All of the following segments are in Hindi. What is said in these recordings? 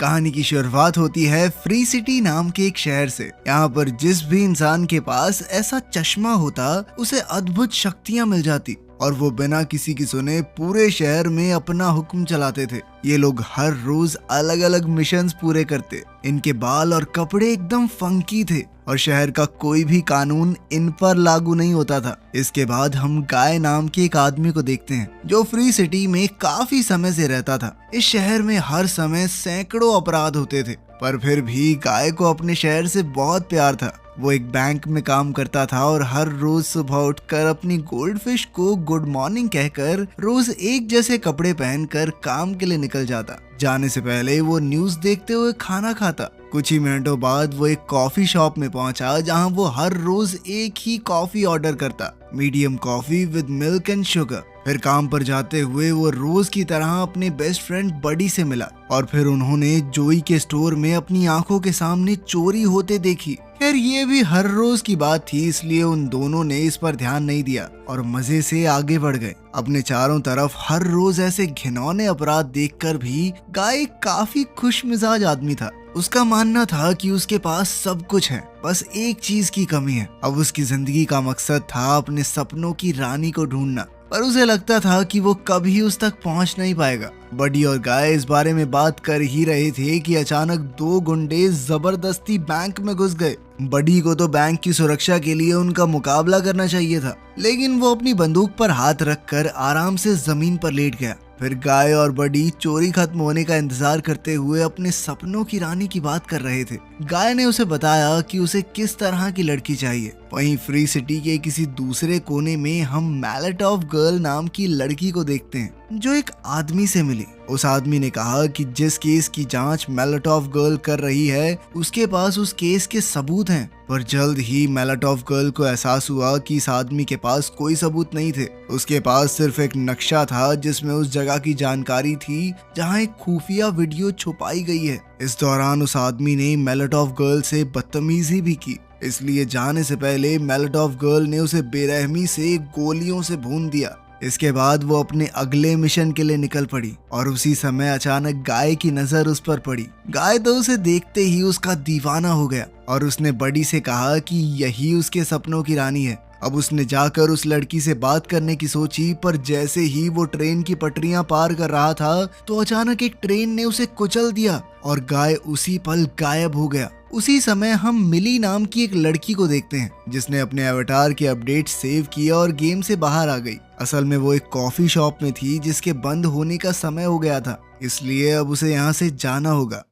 कहानी की शुरुआत होती है फ्री सिटी नाम के एक शहर से। यहाँ पर जिस भी इंसान के पास ऐसा चश्मा होता उसे अद्भुत शक्तियाँ मिल जाती और वो बिना किसी की सुने पूरे शहर में अपना हुक्म चलाते थे। ये लोग हर रोज अलग अलग मिशंस पूरे करते। इनके बाल और कपड़े एकदम फंकी थे और शहर का कोई भी कानून इन पर लागू नहीं होता था। इसके बाद हम गाय नाम के एक आदमी को देखते हैं जो फ्री सिटी में काफी समय से रहता था। इस शहर में हर समय सैकड़ों अपराध होते थे, पर फिर भी गाय को अपने शहर से बहुत प्यार था। वो एक बैंक में काम करता था और हर रोज सुबह उठकर अपनी गोल्डफिश को गुड मॉर्निंग कहकर रोज एक जैसे कपड़े पहनकर काम के लिए निकल जाता। जाने से पहले वो न्यूज़ देखते हुए खाना खाता। कुछ ही मिनटों बाद वो एक कॉफी शॉप में पहुंचा जहां वो हर रोज एक ही कॉफी ऑर्डर करता, medium coffee with milk and sugar. फिर काम पर जाते हुए वो रोज की तरह अपने बेस्ट फ्रेंड बडी से मिला और फिर उन्होंने जोई के स्टोर में अपनी आंखों के सामने चोरी होते देखी। खैर ये भी हर रोज की बात थी, इसलिए उन दोनों ने इस पर ध्यान नहीं दिया और मजे से आगे बढ़ गए। अपने चारों तरफ हर रोज ऐसे घिनौने अपराध देखकर भी गाय काफी खुश मिजाज आदमी था। उसका मानना था कि उसके पास सब कुछ है, बस एक चीज की कमी है। अब उसकी जिंदगी का मकसद था अपने सपनों की रानी को ढूंढना, पर उसे लगता था कि वो कभी उस तक पहुंच नहीं पाएगा। बडी और गाय इस बारे में बात कर ही रहे थे कि अचानक दो गुंडे जबरदस्ती बैंक में घुस गए। बडी को तो बैंक की सुरक्षा के लिए उनका मुकाबला करना चाहिए था, लेकिन वो अपनी बंदूक पर हाथ रखकर आराम से जमीन पर लेट गया। फिर गाय और बडी चोरी खत्म होने का इंतजार करते हुए अपने सपनों की रानी की बात कर रहे थे। गाय ने उसे बताया कि उसे किस तरह की लड़की चाहिए। वहीं फ्री सिटी के किसी दूसरे कोने में हम मैलेटॉफ गर्ल नाम की लड़की को देखते हैं जो एक आदमी से मिली। उस आदमी ने कहा कि जिस केस की जांच मैलेटॉफ गर्ल कर रही है उसके पास उस केस के सबूत हैं, पर जल्द ही मैलेटॉफ गर्ल को एहसास हुआ कि इस आदमी के पास कोई सबूत नहीं थे। उसके पास सिर्फ एक नक्शा था जिसमें उस जगह की जानकारी थी जहां एक खुफिया वीडियो छुपाई गई है। इस दौरान उस आदमी ने मैलेटॉफ गर्ल से बदतमीजी भी की, इसलिए जाने से पहले मैलेटॉफ गर्ल ने उसे बेरहमी से गोलियों से भून दिया। इसके बाद वो अपने अगले मिशन के लिए निकल पड़ी और उसी समय अचानक गाय की नजर उस पर पड़ी। गाय तो उसे देखते ही उसका दीवाना हो गया और उसने बडी से कहा कि यही उसके सपनों की रानी है। अब उसने जाकर उस लड़की से बात करने की सोची, पर जैसे ही वो ट्रेन की पटरियां पार कर रहा था तो अचानक एक ट्रेन ने उसे कुचल दिया और गाय उसी पल गायब हो गया। उसी समय हम मिली नाम की एक लड़की को देखते हैं जिसने अपने अवतार के अपडेट सेव किया और गेम से बाहर आ गई। असल में वो एक कॉफी शॉप में थी जिसके बंद होने का समय हो गया था, इसलिए अब उसे यहाँ से जाना होगा।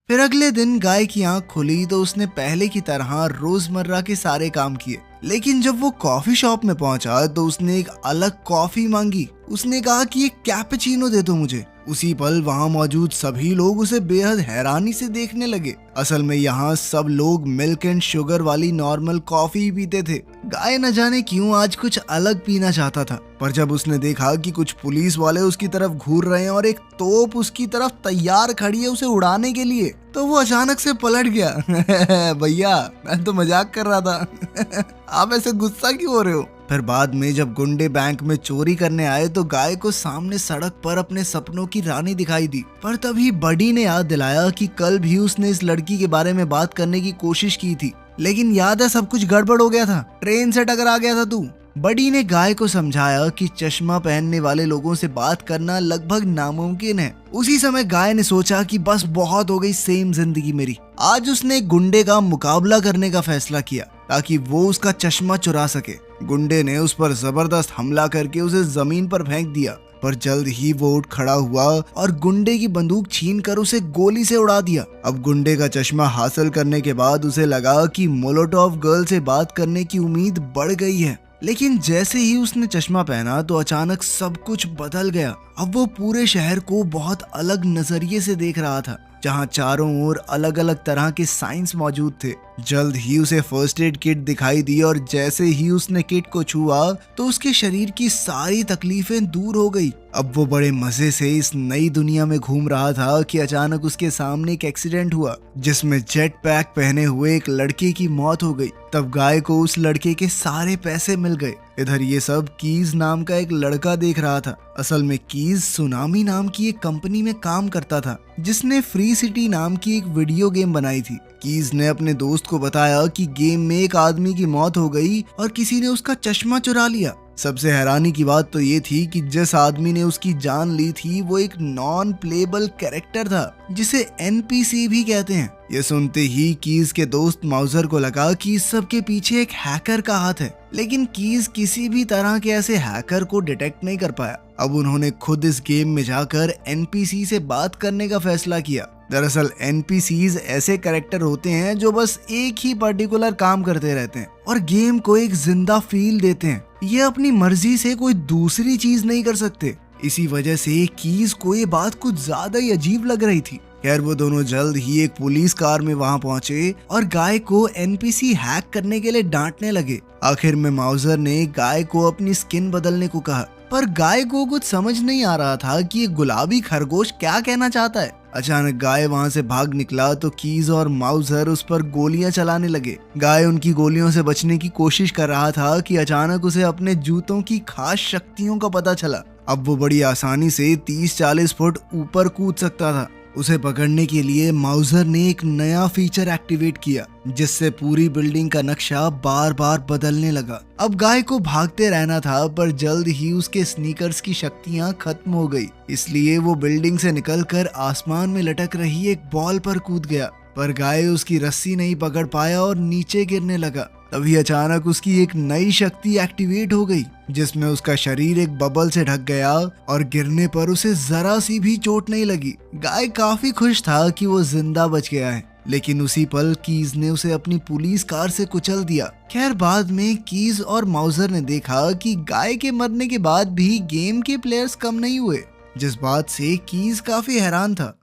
फिर अगले दिन गाय की आंख खुली तो उसने पहले की तरह रोजमर्रा के सारे काम किए, लेकिन जब वो कॉफी शॉप में पहुंचा तो उसने एक अलग कॉफी मांगी। उसने कहा कि एक कैपेचिनो दे दो मुझे। उसी पल वहां मौजूद सभी लोग उसे बेहद हैरानी से देखने लगे। असल में यहाँ सब लोग मिल्क एंड शुगर वाली नॉर्मल कॉफी पीते थे। गाय न जाने क्यों आज कुछ अलग पीना चाहता था, पर जब उसने देखा कि कुछ पुलिस वाले उसकी तरफ घूर रहे हैं और एक तोप उसकी तरफ तैयार खड़ी है उसे उड़ाने के लिए, तो वो अचानक से पलट गया। भैया मैं तो मजाक कर रहा था। आप ऐसे गुस्सा क्यों हो रहे हो? फिर बाद में जब गुंडे बैंक में चोरी करने आए तो गाय को सामने सड़क पर अपने सपनों की रानी दिखाई दी, पर तभी बडी ने याद दिलाया कि कल भी उसने इस लड़की के बारे में बात करने की कोशिश की थी, लेकिन याद है सब कुछ गड़बड़ हो गया था, ट्रेन से टकरा गया था तू। बडी ने गाय को समझाया कि चश्मा पहनने वाले लोगों से बात करना लगभग नामुमकिन है। उसी समय गाय ने सोचा कि बस बहुत हो गई सेम जिंदगी मेरी। आज उसने गुंडे का मुकाबला करने का फैसला किया ताकि वो उसका चश्मा चुरा सके। गुंडे ने उस पर जबरदस्त हमला करके उसे जमीन पर फेंक दिया, पर जल्द ही वो उठ खड़ा हुआ और गुंडे की बंदूक छीनकर उसे गोली से उड़ा दिया। अब गुंडे का चश्मा हासिल करने के बाद उसे लगा कि मोलोटॉफ गर्ल से बात करने की उम्मीद बढ़ गई है, लेकिन जैसे ही उसने चश्मा पहना तो अचानक सब कुछ बदल गया। अब वो पूरे शहर को बहुत अलग नजरिए से देख रहा था, जहाँ चारों ओर अलग अलग तरह के साइंस मौजूद थे। जल्द ही उसे फर्स्ट एड किट दिखाई दी और जैसे ही उसने किट को छुआ तो उसके शरीर की सारी तकलीफें दूर हो गई। अब वो बड़े मजे से इस नई दुनिया में घूम रहा था कि अचानक उसके सामने एक एक्सीडेंट हुआ जिसमें जेट पैक पहने हुए एक लड़के की मौत हो गई। तब गाय को उस लड़के के सारे पैसे मिल गए इधर ये सब कीज नाम का एक लड़का देख रहा था। असल में कीज सुनामी नाम की एक कंपनी में काम करता था जिसने फ्री सिटी नाम की एक वीडियो गेम बनाई थी। कीज ने अपने दोस्त को बताया कि गेम में एक आदमी की मौत हो गई और किसी ने उसका चश्मा चुरा लिया। सबसे हैरानी की बात तो ये थी कि जिस आदमी ने उसकी जान ली थी वो एक नॉन प्लेबल कैरेक्टर था जिसे एनपीसी भी कहते हैं। ये सुनते ही कीज के दोस्त माउजर को लगा कि इस सब के पीछे एक हैकर का हाथ है, लेकिन कीज किसी भी तरह के ऐसे हैकर को डिटेक्ट नहीं कर पाया। अब उन्होंने खुद इस गेम में जाकर एनपीसी से बात करने का फैसला किया। दरअसल एनपीसीज ऐसे कैरेक्टर होते हैं जो बस एक ही पर्टिकुलर काम करते रहते हैं और गेम को एक जिंदा फील देते हैं। ये अपनी मर्जी से कोई दूसरी चीज नहीं कर सकते। इसी वजह से कीज को ये बात कुछ ज्यादा ही अजीब लग रही थी। खैर वो दोनों जल्द ही एक पुलिस कार में वहां पहुंचे और गाय को एनपीसी हैक करने के लिए डांटने लगे। आखिर में माउजर ने गाय को अपनी स्किन बदलने को कहा, पर गाय को कुछ समझ नहीं आ रहा था कि ये गुलाबी खरगोश क्या कहना चाहता है। अचानक गाय वहां से भाग निकला तो कीज और माउजर उस पर गोलियां चलाने लगे। गाय उनकी गोलियों से बचने की कोशिश कर रहा था कि अचानक उसे अपने जूतों की खास शक्तियों का पता चला। अब वो बड़ी आसानी से 30-40 फुट ऊपर कूद सकता था। उसे पकड़ने के लिए माउजर ने एक नया फीचर एक्टिवेट किया जिससे पूरी बिल्डिंग का नक्शा बार बार बदलने लगा। अब गाय को भागते रहना था, पर जल्द ही उसके स्नीकर्स की शक्तियां खत्म हो गई, इसलिए वो बिल्डिंग से निकलकर आसमान में लटक रही एक बॉल पर कूद गया। पर गाय उसकी रस्सी नहीं पकड़ पाया और नीचे गिरने लगा। तभी अचानक उसकी एक नई शक्ति एक्टिवेट हो गई जिसमें उसका शरीर एक बबल से ढक गया और गिरने पर उसे जरा सी भी चोट नहीं लगी। गाय काफी खुश था कि वो जिंदा बच गया है, लेकिन उसी पल कीज ने उसे अपनी पुलिस कार से कुचल दिया। खैर बाद में कीज और माउजर ने देखा कि गाय के मरने के बाद भी गेम के प्लेयर्स कम नहीं हुए, जिस बात से कीज काफी हैरान था।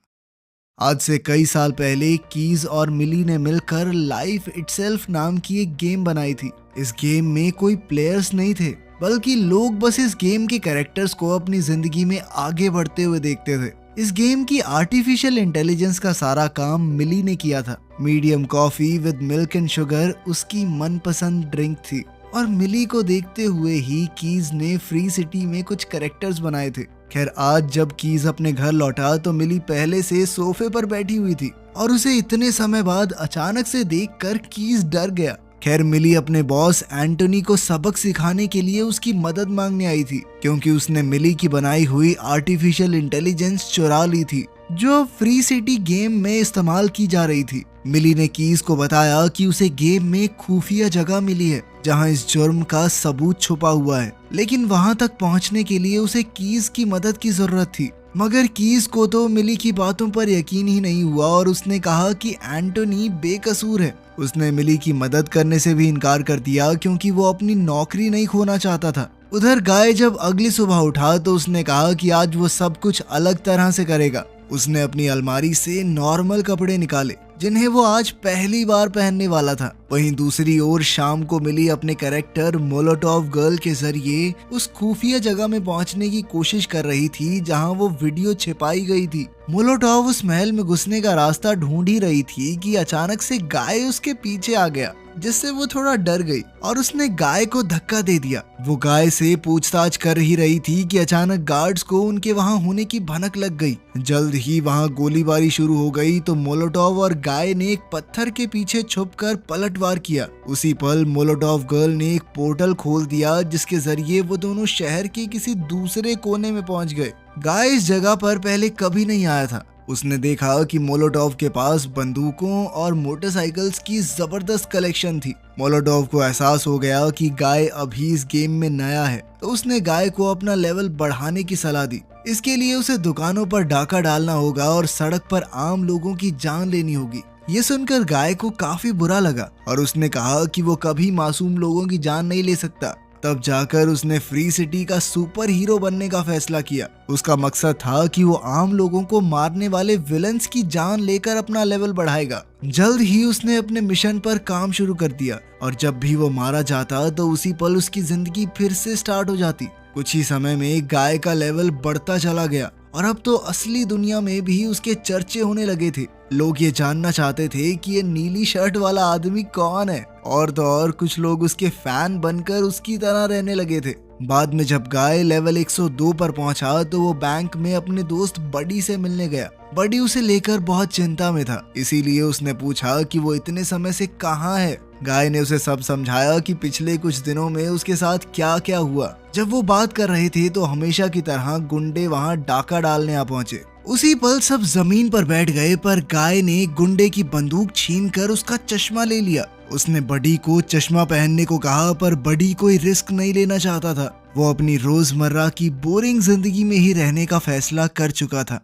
आज से कई साल पहले कीज और मिली ने मिलकर लाइफ इटसेल्फ नाम की एक गेम बनाई थी। इस गेम में कोई प्लेयर्स नहीं थे, बल्कि लोग बस इस गेम के कैरेक्टर्स को अपनी जिंदगी में आगे बढ़ते हुए देखते थे। इस गेम की आर्टिफिशियल इंटेलिजेंस का सारा काम मिली ने किया था। Medium coffee with milk and sugar उसकी मनपसंद ड्रिंक थी और मिली को देखते हुए ही कीज ने फ्री सिटी में कुछ कैरेक्टर्स बनाए थे। खैर आज जब कीज अपने घर लौटा तो मिली पहले से सोफे पर बैठी हुई थी और उसे इतने समय बाद अचानक से देखकर कीज डर गया। खैर मिली अपने बॉस एंटोनी को सबक सिखाने के लिए उसकी मदद मांगने आई थी, क्योंकि उसने मिली की बनाई हुई आर्टिफिशियल इंटेलिजेंस चुरा ली थी जो फ्री सिटी गेम में इस्तेमाल की जा रही थी। मिली ने कीज को बताया कि उसे गेम में खुफिया जगह मिली है जहां इस जुर्म का सबूत छुपा हुआ है, लेकिन वहां तक पहुंचने के लिए उसे कीज की मदद की जरूरत थी। मगर कीज को तो मिली की बातों पर यकीन ही नहीं हुआ और उसने कहा कि एंटोनी बेकसूर है। उसने मिली की मदद करने से भी इनकार कर दिया क्योंकि वो अपनी नौकरी नहीं खोना चाहता था। उधर गाय जब अगली सुबह उठा तो उसने कहा कि आज वो सब कुछ अलग तरह से करेगा। उसने अपनी अलमारी से नॉर्मल कपड़े निकाले जिन्हें वो आज पहली बार पहनने वाला था। वहीं दूसरी ओर शाम को मिली अपने कैरेक्टर मोलोटोव गर्ल के जरिए उस खुफिया जगह में पहुंचने की कोशिश कर रही थी जहां वो वीडियो छिपाई गई थी। मोलोटोव उस महल में घुसने का रास्ता ढूंढ ही रही थी कि अचानक से गाय उसके पीछे आ गया, जिससे वो थोड़ा डर गई और उसने गाय को धक्का दे दिया। वो गाय से पूछताछ कर ही रही थी कि अचानक गार्ड्स को उनके वहां होने की भनक लग गई। जल्द ही वहां गोलीबारी शुरू हो गई तो मोलोटोव और गाय ने एक पत्थर के पीछे छुपकर पलटवार किया। उसी पल मोलोटोव गर्ल ने एक पोर्टल खोल दिया जिसके जरिए वो दोनों शहर के किसी दूसरे कोने में पहुंच गए। गाय इस जगह पर पहले कभी नहीं आया था। उसने देखा कि मोलोटोव के पास बंदूकों और मोटरसाइकिल्स की जबरदस्त कलेक्शन थी। मोलोटोव को एहसास हो गया कि गाय अभी इस गेम में नया है, तो उसने गाय को अपना लेवल बढ़ाने की सलाह दी। इसके लिए उसे दुकानों पर डाका डालना होगा और सड़क पर आम लोगों की जान लेनी होगी। ये सुनकर गाय को काफी बुरा लगा और उसने कहा कि वो कभी मासूम लोगों की जान नहीं ले सकता। तब जाकर उसने फ्री सिटी का सुपर हीरो बनने का फैसला किया। उसका मकसद था कि वो आम लोगों को मारने वाले विलन्स की जान लेकर अपना लेवल बढ़ाएगा। जल्द ही उसने अपने मिशन पर काम शुरू कर दिया और जब भी वो मारा जाता तो उसी पल उसकी जिंदगी फिर से स्टार्ट हो जाती। कुछ ही समय में गाय का लेवल बढ़ता चला गया और अब तो असली दुनिया में भी उसके चर्चे होने लगे थे। लोग ये जानना चाहते थे कि ये नीली शर्ट वाला आदमी कौन है, और तो और कुछ लोग उसके फैन बनकर उसकी तरह रहने लगे थे। बाद में जब गाय लेवल 102 पर पहुंचा तो वो बैंक में अपने दोस्त बडी से मिलने गया। बडी उसे लेकर बहुत चिंता में था, इसीलिए उसने पूछा कि वो इतने समय से कहाँ है। गाय ने उसे सब समझाया कि पिछले कुछ दिनों में उसके साथ क्या क्या हुआ। जब वो बात कर रहे थे तो हमेशा की तरह गुंडे वहाँ डाका डालने आ पहुंचे। उसी पल सब जमीन पर बैठ गए, पर गाय ने गुंडे की बंदूक छीनकर उसका चश्मा ले लिया। उसने बडी को चश्मा पहनने को कहा, पर बडी कोई रिस्क नहीं लेना चाहता था। वो अपनी रोजमर्रा की बोरिंग जिंदगी में ही रहने का फैसला कर चुका था।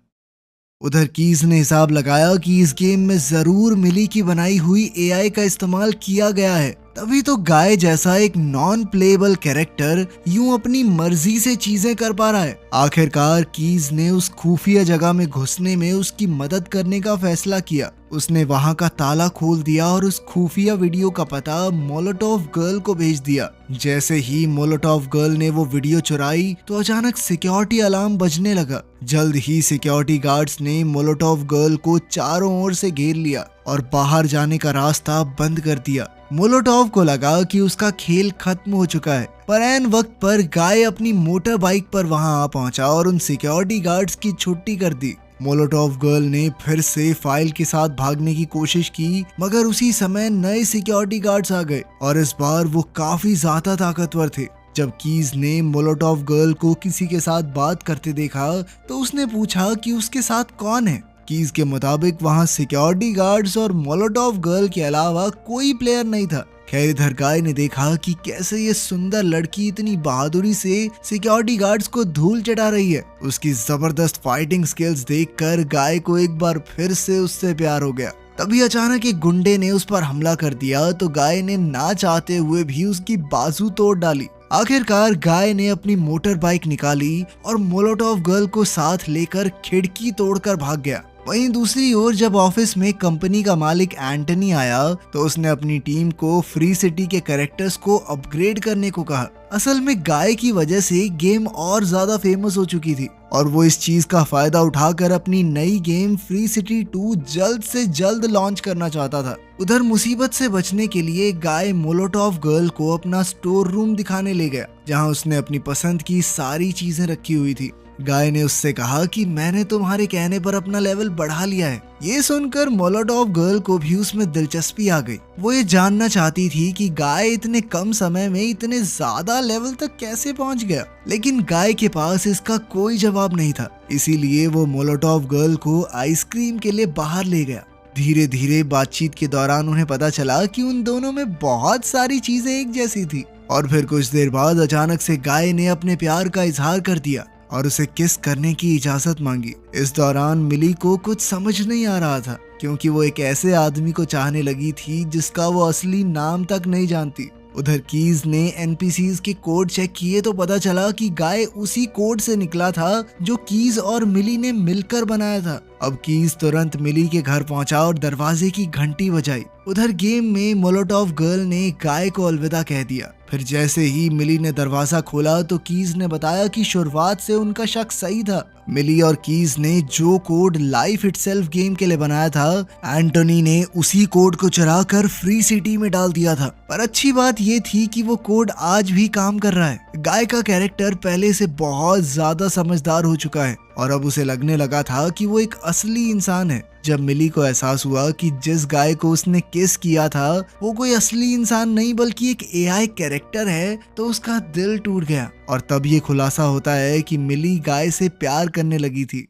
उधर कीज ने हिसाब लगाया कि इस गेम में जरूर मिली की बनाई हुई एआई का इस्तेमाल किया गया है, तभी तो गाय जैसा एक नॉन प्लेएबल कैरेक्टर यूं अपनी मर्जी से चीजें कर पा रहा है। आखिरकार कीज ने उस खुफिया जगह में घुसने में उसकी मदद करने का फैसला किया। उसने वहां का ताला खोल दिया और उस खुफिया वीडियो का पता मोलोटोव गर्ल को भेज दिया। जैसे ही मोलोटोव गर्ल ने वो वीडियो चुराई तो अचानक सिक्योरिटी अलार्म बजने लगा। जल्द ही सिक्योरिटी गार्ड्स ने मोलोटोव गर्ल को चारों ओर से घेर लिया और बाहर जाने का रास्ता बंद कर दिया। मोलोटोव को लगा कि उसका खेल खत्म हो चुका है, पर ऐन वक्त पर गाय अपनी मोटर बाइक पर वहां आ पहुंचा और उन सिक्योरिटी गार्ड्स की छुट्टी कर दी। मोलोटोव गर्ल ने फिर से फाइल के साथ भागने की कोशिश की, मगर उसी समय नए सिक्योरिटी गार्ड्स आ गए और इस बार वो काफी ज्यादा ताकतवर थे। जब कीज ने मोलोटोव गर्ल को किसी के साथ बात करते देखा तो उसने पूछा कि उसके साथ कौन है। कीज के मुताबिक वहां सिक्योरिटी गार्ड्स और मोलोटोव गर्ल के अलावा कोई प्लेयर नहीं था। खैर इधर गाय ने देखा कि कैसे ये सुंदर लड़की इतनी बहादुरी से सिक्योरिटी गार्ड्स को धूल चटा रही है। उसकी जबरदस्त फाइटिंग स्किल्स देखकर गाय को एक बार फिर से उससे प्यार हो गया। तभी अचानक एक गुंडे ने उस पर हमला कर दिया तो गाय ने ना चाहते हुए भी उसकी बाजू तोड़ डाली। आखिरकार गाय ने अपनी मोटर बाइक निकाली और मोलोटोव गर्ल को साथ लेकर खिड़की तोड़कर भाग गया। वहीं दूसरी ओर जब ऑफिस में कंपनी का मालिक एंटनी आया तो उसने अपनी टीम को फ्री सिटी के कैरेक्टर्स को अपग्रेड करने को कहा। असल में गाय की वजह से गेम और ज्यादा फेमस हो चुकी थी और वो इस चीज का फायदा उठाकर अपनी नई गेम फ्री सिटी 2 जल्द से जल्द लॉन्च करना चाहता था। उधर मुसीबत से बचने के लिए गाय मोलोटोव गर्ल को अपना स्टोर रूम दिखाने ले गया, जहां उसने अपनी पसंद की सारी चीजें रखी हुई थी। गाय ने उससे कहा कि मैंने तुम्हारे कहने पर अपना लेवल बढ़ा लिया है। ये सुनकर मोलोटोव गर्ल को भी उसमें दिलचस्पी आ गई। वो ये जानना चाहती थी कि गाय इतने कम समय में इतने ज्यादा लेवल तक कैसे पहुंच गया, लेकिन गाय के पास इसका कोई जवाब नहीं था। इसीलिए वो मोलोटोव गर्ल को आइसक्रीम के लिए बाहर ले गया। धीरे धीरे बातचीत के दौरान उन्हें पता चला कि उन दोनों में बहुत सारी चीजें एक जैसी थी और फिर कुछ देर बाद अचानक से गाय ने अपने प्यार का इजहार कर दिया और उसे किस करने की इजाजत मांगी। इस दौरान मिली को कुछ समझ नहीं आ रहा था, क्योंकि वो एक ऐसे आदमी को चाहने लगी थी जिसका वो असली नाम तक नहीं जानती। उधर कीज ने एनपीसीज के कोड चेक किए तो पता चला कि गाय उसी कोड से निकला था जो कीज और मिली ने मिलकर बनाया था। अब कीज तुरंत मिली के घर पहुंचा और दरवाजे की घंटी बजाई। उधर गेम में मोलोटोव गर्ल ने गाय को अलविदा कह दिया। फिर जैसे ही मिली ने दरवाजा खोला तो कीज ने बताया कि शुरुआत से उनका शक सही था। मिली और कीज ने जो कोड लाइफ इटसेल्फ गेम के लिए बनाया था, एंटनी ने उसी कोड को चुरा कर फ्री सिटी में डाल दिया था। पर अच्छी बात ये थी कि वो कोड आज भी काम कर रहा है। गाय का कैरेक्टर पहले से बहुत ज्यादा समझदार हो चुका है और अब उसे लगने लगा था कि वो एक असली इंसान है। जब मिली को एहसास हुआ कि जिस गाय को उसने किस किया था वो कोई असली इंसान नहीं बल्कि एक एआई कैरेक्टर है, तो उसका दिल टूट गया और तब ये खुलासा होता है कि मिली गाय से प्यार करने लगी थी।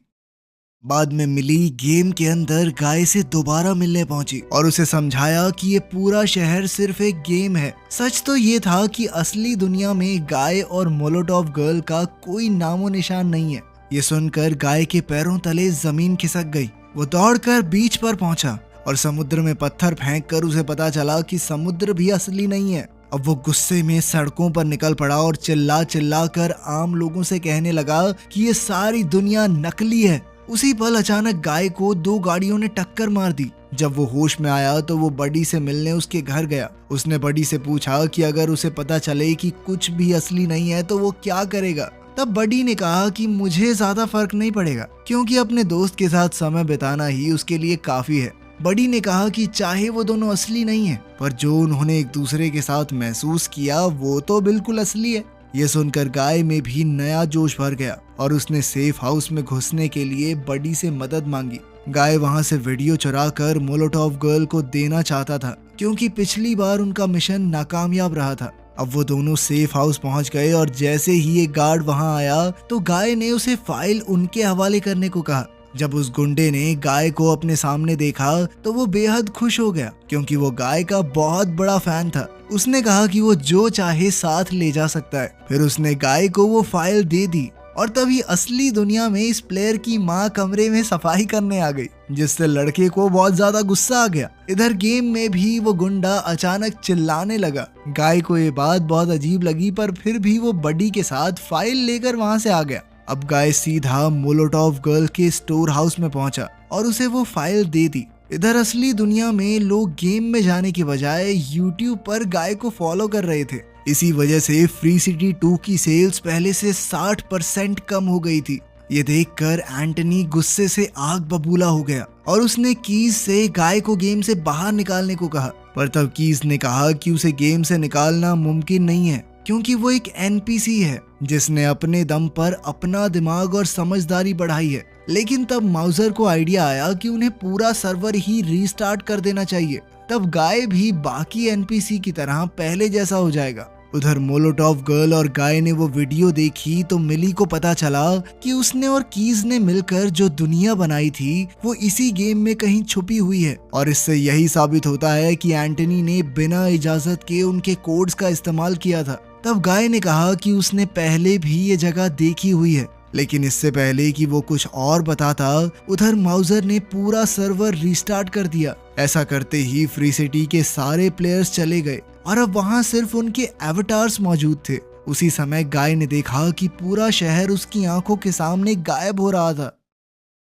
बाद में मिली गेम के अंदर गाय से दोबारा मिलने पहुंची और उसे समझाया कि ये पूरा शहर सिर्फ एक गेम है। सच तो ये था कि असली दुनिया में गाय और मोलोटोव गर्ल का कोई नामो निशान नहीं है। ये सुनकर गाय के पैरों तले जमीन खिसक गई। वो दौड़कर बीच पर पहुंचा और समुद्र में पत्थर फेंककर उसे पता चला कि समुद्र भी असली नहीं है। अब वो गुस्से में सड़कों पर निकल पड़ा और चिल्ला चिल्ला कर आम लोगों से कहने लगा कि ये सारी दुनिया नकली है। उसी पल अचानक गाय को 2 गाड़ियों ने टक्कर मार दी। जब वो होश में आया तो वो बडी से मिलने उसके घर गया। उसने बडी से पूछा कि अगर उसे पता चले कि कुछ भी असली नहीं है तो वो क्या करेगा। तब बडी ने कहा कि मुझे ज्यादा फर्क नहीं पड़ेगा, क्योंकि अपने दोस्त के साथ समय बिताना ही उसके लिए काफी है। बडी ने कहा कि चाहे वो दोनों असली नहीं है, पर जो उन्होंने एक दूसरे के साथ महसूस किया वो तो बिल्कुल असली है। ये सुनकर गाय में भी नया जोश भर गया और उसने सेफ हाउस में घुसने के लिए बडी से मदद मांगी। गाय वहां से वीडियो चुरा कर मोलोटोव गर्ल को देना चाहता था, क्योंकि पिछली बार उनका मिशन नाकामयाब रहा था। अब वो दोनों सेफ हाउस पहुंच गए और जैसे ही एक गार्ड वहां आया तो गाय ने उसे फाइल उनके हवाले करने को कहा। जब उस गुंडे ने गाय को अपने सामने देखा तो वो बेहद खुश हो गया, क्योंकि वो गाय का बहुत बड़ा फैन था। उसने कहा कि वो जो चाहे साथ ले जा सकता है। फिर उसने गाय को वो फाइल दे दी और तभी असली दुनिया में इस प्लेयर की माँ कमरे में सफाई करने आ गई, जिससे लड़के को बहुत ज्यादा गुस्सा आ गया। इधर गेम में भी वो गुंडा अचानक चिल्लाने लगा। गाय को ये बात बहुत अजीब लगी, पर फिर भी वो बडी के साथ फाइल लेकर वहां से आ गया। अब गाय सीधा मोलोटोव गर्ल के स्टोर हाउस में पहुंचा और उसे वो फाइल दे दी। इधर असली दुनिया में लोग गेम में जाने की बजाय यूट्यूब पर गाय को फॉलो कर रहे थे। इसी वजह से फ्री सिटी 2 की सेल्स पहले से 60% कम हो गई थी। ये देखकर एंटनी गुस्से से आग बबूला हो गया और उसने कीज से गाय को गेम से बाहर निकालने को कहा। पर तब कीज ने कहा कि उसे गेम से निकालना मुमकिन नहीं है, क्योंकि वो एक एनपीसी है जिसने अपने दम पर अपना दिमाग और समझदारी बढ़ाई है। लेकिन तब माउजर को आइडिया आया कि उन्हें पूरा सर्वर ही रीस्टार्ट कर देना चाहिए, तब गाय भी बाकी एनपीसी की तरह पहले जैसा हो जाएगा। उधर मोलोटोव गर्ल और गाय ने वो वीडियो देखी तो मिली को पता चला कि उसने और कीज ने मिलकर जो दुनिया बनाई थी वो इसी गेम में कहीं छुपी हुई है। और इससे यही साबित होता है कि एंटनी ने बिना इजाजत के उनके कोड्स का इस्तेमाल किया था। तब गाय ने कहा कि उसने पहले भी ये जगह देखी हुई है, लेकिन इससे पहले कि वो कुछ और बताता, उधर माउजर ने पूरा सर्वर रीस्टार्ट कर दिया। ऐसा करते ही फ्री सिटी के सारे प्लेयर्स चले गए और अब वहां सिर्फ उनके एवटार्स मौजूद थे। उसी समय गाय ने देखा कि पूरा शहर उसकी आंखों के सामने गायब हो रहा था।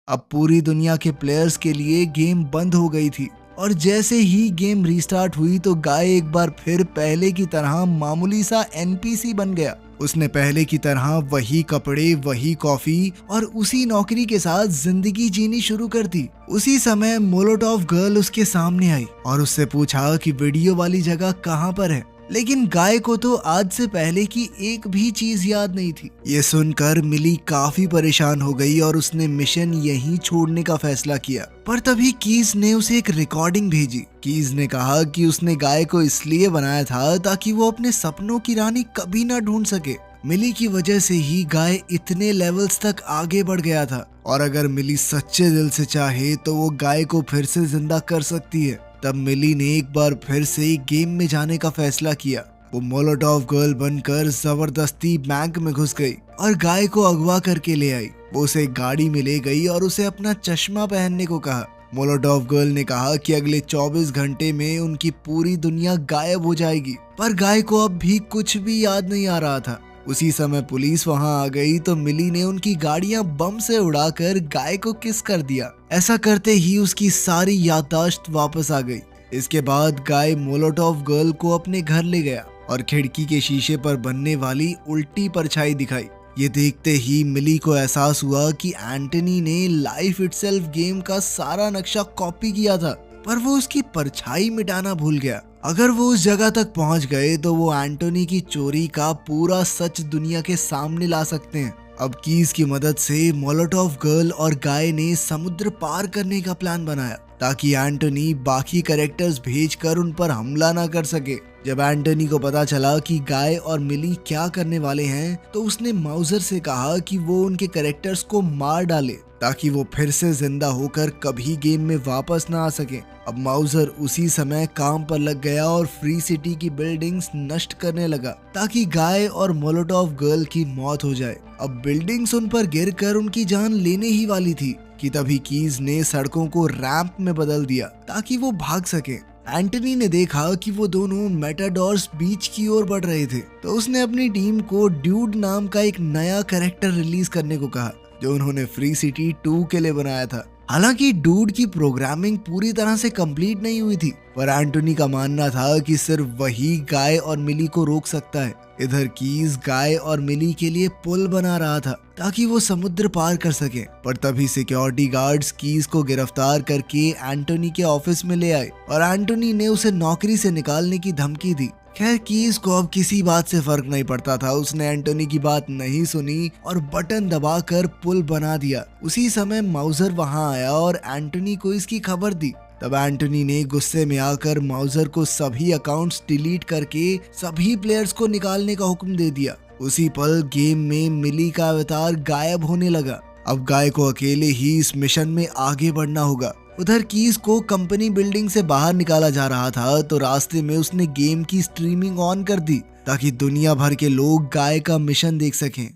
अब पूरी दुनिया के प्लेयर्स के लिए गेम बंद हो गई थी और जैसे ही गेम रीस्टार्ट हुई तो गाय एक बार फिर पहले की तरह मामूली सा एनपीसी बन गया। उसने पहले की तरह वही कपड़े, वही कॉफी और उसी नौकरी के साथ जिंदगी जीनी शुरू कर दी। उसी समय मोलोटोव गर्ल उसके सामने आई और उससे पूछा कि वीडियो वाली जगह कहाँ पर है। लेकिन गाय को तो आज से पहले की एक भी चीज याद नहीं थी। ये सुनकर मिली काफी परेशान हो गई और उसने मिशन यहीं छोड़ने का फैसला किया। पर तभी कीज ने उसे एक रिकॉर्डिंग भेजी। कीज ने कहा कि उसने गाय को इसलिए बनाया था ताकि वो अपने सपनों की रानी कभी ना ढूंढ सके। मिली की वजह से ही गाय इतने लेवल्स तक आगे बढ़ गया था और अगर मिली सच्चे दिल से चाहे तो वो गाय को फिर से जिंदा कर सकती है। तब मिली ने एक बार फिर से गेम में जाने का फैसला किया। वो मोलोटोव गर्ल बनकर जबरदस्ती बैंक में घुस गई और गाय को अगवा करके ले आई। वो उसे गाड़ी में ले गई और उसे अपना चश्मा पहनने को कहा। मोलोटोव गर्ल ने कहा कि अगले 24 घंटे में उनकी पूरी दुनिया गायब हो जाएगी, पर गाय को अब भी कुछ भी याद नहीं आ रहा था। उसी समय पुलिस वहां आ गई तो मिली ने उनकी गाड़ियां बम से उड़ाकर गाय को किस कर दिया। ऐसा करते ही उसकी सारी याददाश्त वापस आ गई। इसके बाद गाय मोलोटोव गर्ल को अपने घर ले गया और खिड़की के शीशे पर बनने वाली उल्टी परछाई दिखाई। ये देखते ही मिली को एहसास हुआ कि एंटनी ने लाइफ इटसेल्फ गेम का सारा नक्शा कॉपी किया था, पर वो उसकी परछाई मिटाना भूल गया। अगर वो उस जगह तक पहुंच गए तो वो एंटोनी की चोरी का पूरा सच दुनिया के सामने ला सकते हैं। अब कीज की मदद से मोलोटोव गर्ल और गाय ने समुद्र पार करने का प्लान बनाया ताकि एंटोनी बाकी कैरेक्टर्स भेजकर उन पर हमला ना कर सके। जब एंटोनी को पता चला कि गाय और मिली क्या करने वाले हैं तो उसने माउजर से कहा कि वो उनके कैरेक्टर्स को मार डाले ताकि वो फिर से जिंदा होकर कभी गेम में वापस ना आ सके। अब माउजर उसी समय काम पर लग गया और फ्री सिटी की बिल्डिंग्स नष्ट करने लगा ताकि गाय और मोलोटोव गर्ल की मौत हो जाए। अब बिल्डिंग्स उन पर गिरकर उनकी जान लेने ही वाली थी कि तभी कीज ने सड़कों को रैंप में बदल दिया ताकि वो भाग सके। एंटनी ने देखा कि वो दोनों मेटाडोर्स बीच की ओर बढ़ रहे थे तो उसने अपनी टीम को ड्यूड नाम का एक नया कैरेक्टर रिलीज करने को कहा जो उन्होंने फ्री सिटी 2 के लिए बनाया था। हालांकि डूड की प्रोग्रामिंग पूरी तरह से कंप्लीट नहीं हुई थी, पर एंटोनी का मानना था कि सिर्फ वही गाय और मिली को रोक सकता है। इधर कीज गाय और मिली के लिए पुल बना रहा था ताकि वो समुद्र पार कर सके, पर तभी सिक्योरिटी गार्ड्स कीज को गिरफ्तार करके एंटोनी के ऑफिस में ले आए और एंटोनी ने उसे नौकरी से निकालने की धमकी दी। खैर कीज को अब किसी बात से फर्क नहीं पड़ता था, उसने एंटोनी की बात नहीं सुनी और बटन दबाकर पुल बना दिया। उसी समय माउजर वहां आया और एंटोनी को इसकी खबर दी। तब एंटोनी ने गुस्से में आकर माउजर को सभी अकाउंट्स डिलीट करके सभी प्लेयर्स को निकालने का हुक्म दे दिया। उसी पल गेम में मिली का अवतार गायब होने लगा। अब गाय को अकेले ही इस मिशन में आगे बढ़ना होगा। उधर कीज को कंपनी बिल्डिंग से बाहर निकाला जा रहा था तो रास्ते में उसने गेम की स्ट्रीमिंग ऑन कर दी ताकि दुनिया भर के लोग गाय का मिशन देख सकें।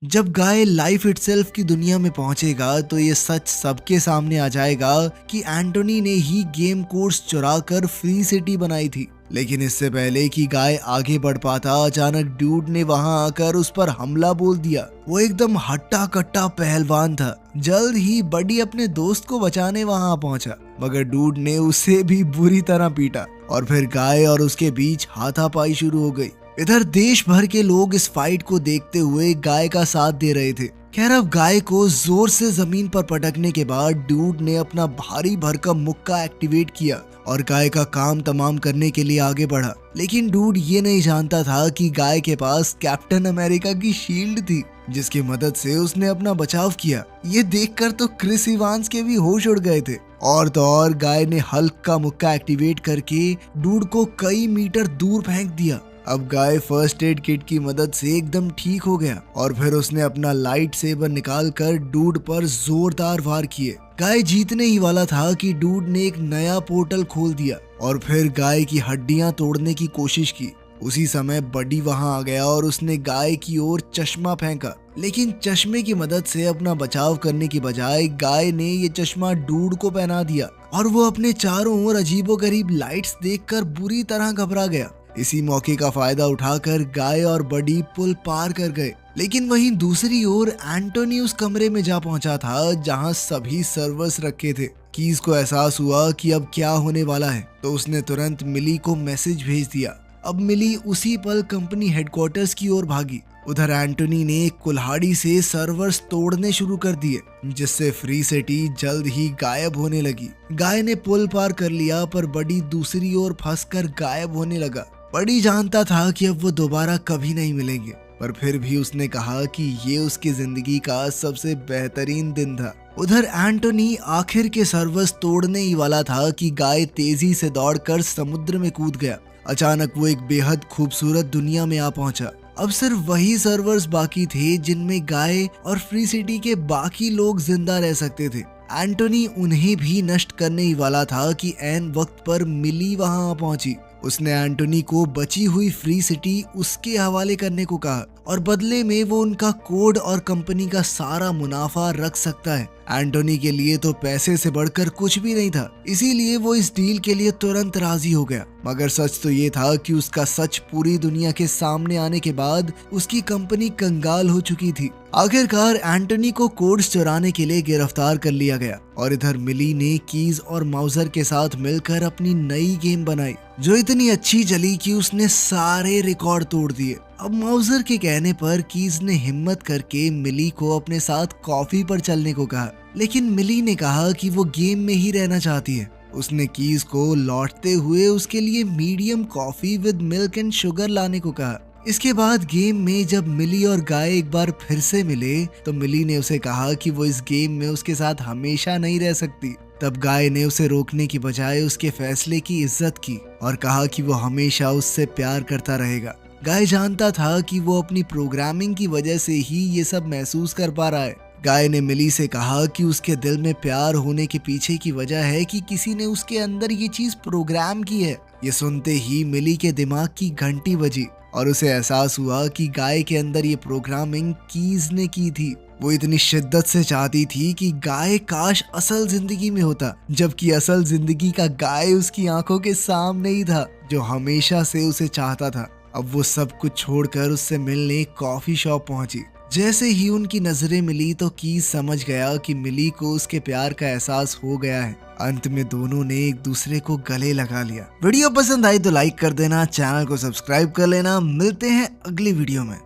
जब गाय लाइफ इटसेल्फ की दुनिया में पहुंचेगा तो ये सच सबके सामने आ जाएगा कि एंटोनी ने ही गेम कोर्स चुरा कर फ्री सिटी बनाई थी। लेकिन इससे पहले कि गाय आगे बढ़ पाता, अचानक ड्यूड ने वहां आकर उस पर हमला बोल दिया। वो एकदम हट्टा कट्टा पहलवान था। जल्द ही बडी अपने दोस्त को बचाने वहां पहुंचा, मगर ड्यूड ने उसे भी बुरी तरह पीटा और फिर गाय और उसके बीच हाथापाई शुरू हो गई। इधर देश भर के लोग इस फाइट को देखते हुए गाय का साथ दे रहे थे। खैर अब गाय को जोर से जमीन पर पटकने के बाद ड्यूड ने अपना भारी भरकम मुक्का एक्टिवेट किया और गाय का काम तमाम करने के लिए आगे बढ़ा। लेकिन ड्यूड ये नहीं जानता था कि गाय के पास कैप्टन अमेरिका की शील्ड थी, जिसकी मदद से उसने अपना बचाव किया। ये देखकर तो क्रिस इवांस के भी होश उड़ गए थे। और तो और गाय ने हल्क का मुक्का एक्टिवेट करके ड्यूड को कई मीटर दूर फेंक दिया। अब गाय फर्स्ट एड किट की मदद से एकदम ठीक हो गया और फिर उसने अपना लाइट सेबर निकालकर ड्यूड पर जोरदार वार किए। गाय जीतने ही वाला था कि ड्यूड ने एक नया पोर्टल खोल दिया और फिर गाय की हड्डियां तोड़ने की कोशिश की। उसी समय बडी वहां आ गया और उसने गाय की ओर चश्मा फेंका, लेकिन चश्मे की मदद से अपना बचाव करने की बजाय गाय ने ये चश्मा ड्यूड को पहना दिया और वो अपने चारों ओर अजीबोगरीब लाइट्स देखकर बुरी तरह घबरा गया। इसी मौके का फायदा उठाकर गाय और बडी पुल पार कर गए। लेकिन वहीं दूसरी ओर एंटोनी उस कमरे में जा पहुंचा था जहां सभी सर्वर्स रखे थे। कीज को एहसास हुआ कि अब क्या होने वाला है, तो उसने तुरंत मिली को मैसेज भेज दिया। अब मिली उसी पल कंपनी हेडक्वार्टर्स की ओर भागी। उधर एंटोनी ने कुल्हाड़ी से सर्वर्स तोड़ने शुरू कर दिए, जिससे फ्री सिटी जल्द ही गायब होने लगी। गाय ने पुल पार कर लिया, पर बडी दूसरी ओर फंसकर गायब होने लगा। बडी जानता था कि अब वो दोबारा कभी नहीं मिलेंगे, पर फिर भी उसने कहा कि ये उसकी जिंदगी का सबसे बेहतरीन दिन था। उधर एंटोनी आखिर के सर्वर्स तोड़ने ही वाला था कि गाय तेजी से दौड़कर समुद्र में कूद गया। अचानक वो एक बेहद खूबसूरत दुनिया में आ पहुंचा। अब सिर्फ वही सर्वर्स बाकी थे जिनमें गाय और फ्री सिटी के बाकी लोग जिंदा रह सकते थे। एंटोनी उन्हें भी नष्ट करने ही वाला था कि ऐन वक्त पर मिली वहां आ पहुंची। उसने एंटोनी को बची हुई फ्री सिटी उसके हवाले करने को कहा और बदले में वो उनका कोड और कंपनी का सारा मुनाफा रख सकता है। एंटोनी के लिए तो पैसे से बढ़कर कुछ भी नहीं था, इसीलिए वो इस डील के लिए तुरंत राजी हो गया। मगर सच तो ये था कि उसका सच पूरी दुनिया के सामने आने के बाद उसकी कंपनी कंगाल हो चुकी थी। आखिरकार एंटोनी को कोड्स चुराने के लिए गिरफ्तार कर लिया गया और इधर मिली ने कीज और माउजर के साथ मिलकर अपनी नई गेम बनाई, जो इतनी अच्छी चली कि उसने सारे रिकॉर्ड तोड़ दिए। अब माउजर के कहने पर कीज ने हिम्मत करके मिली को अपने साथ कॉफी पर चलने को कहा, लेकिन मिली ने कहा कि वो गेम में ही रहना चाहती है। उसने कीज को लौटते हुए उसके लिए medium coffee with milk and sugar लाने को कहा। इसके बाद गेम में जब मिली और गाय एक बार फिर से मिले तो मिली ने उसे कहा कि वो इस गेम में उसके साथ हमेशा नहीं रह सकती। तब गाय ने उसे रोकने की बजाय उसके फैसले की इज्जत की और कहा कि वो हमेशा उससे प्यार करता रहेगा। गाय जानता था कि वो अपनी प्रोग्रामिंग की वजह से ही ये सब महसूस कर पा रहा है। गाय ने मिली से कहा कि उसके दिल में प्यार होने के पीछे की वजह है कि किसी ने उसके अंदर ये चीज प्रोग्राम की है। ये सुनते ही मिली के दिमाग की घंटी बजी और उसे एहसास हुआ कि गाय के अंदर ये प्रोग्रामिंग कीज ने की थी। वो इतनी शिद्दत से चाहती थी कि गाय काश असल जिंदगी में होता, जबकि असल जिंदगी का गाय उसकी आंखों के सामने ही था, जो हमेशा से उसे चाहता था। अब वो सब कुछ छोड़कर उससे मिलने कॉफी शॉप पहुंची, जैसे ही उनकी नजरें मिली तो कीज समझ गया कि मिली को उसके प्यार का एहसास हो गया है। अंत में दोनों ने एक दूसरे को गले लगा लिया। वीडियो पसंद आई तो लाइक कर देना, चैनल को सब्सक्राइब कर लेना। मिलते हैं अगली वीडियो में।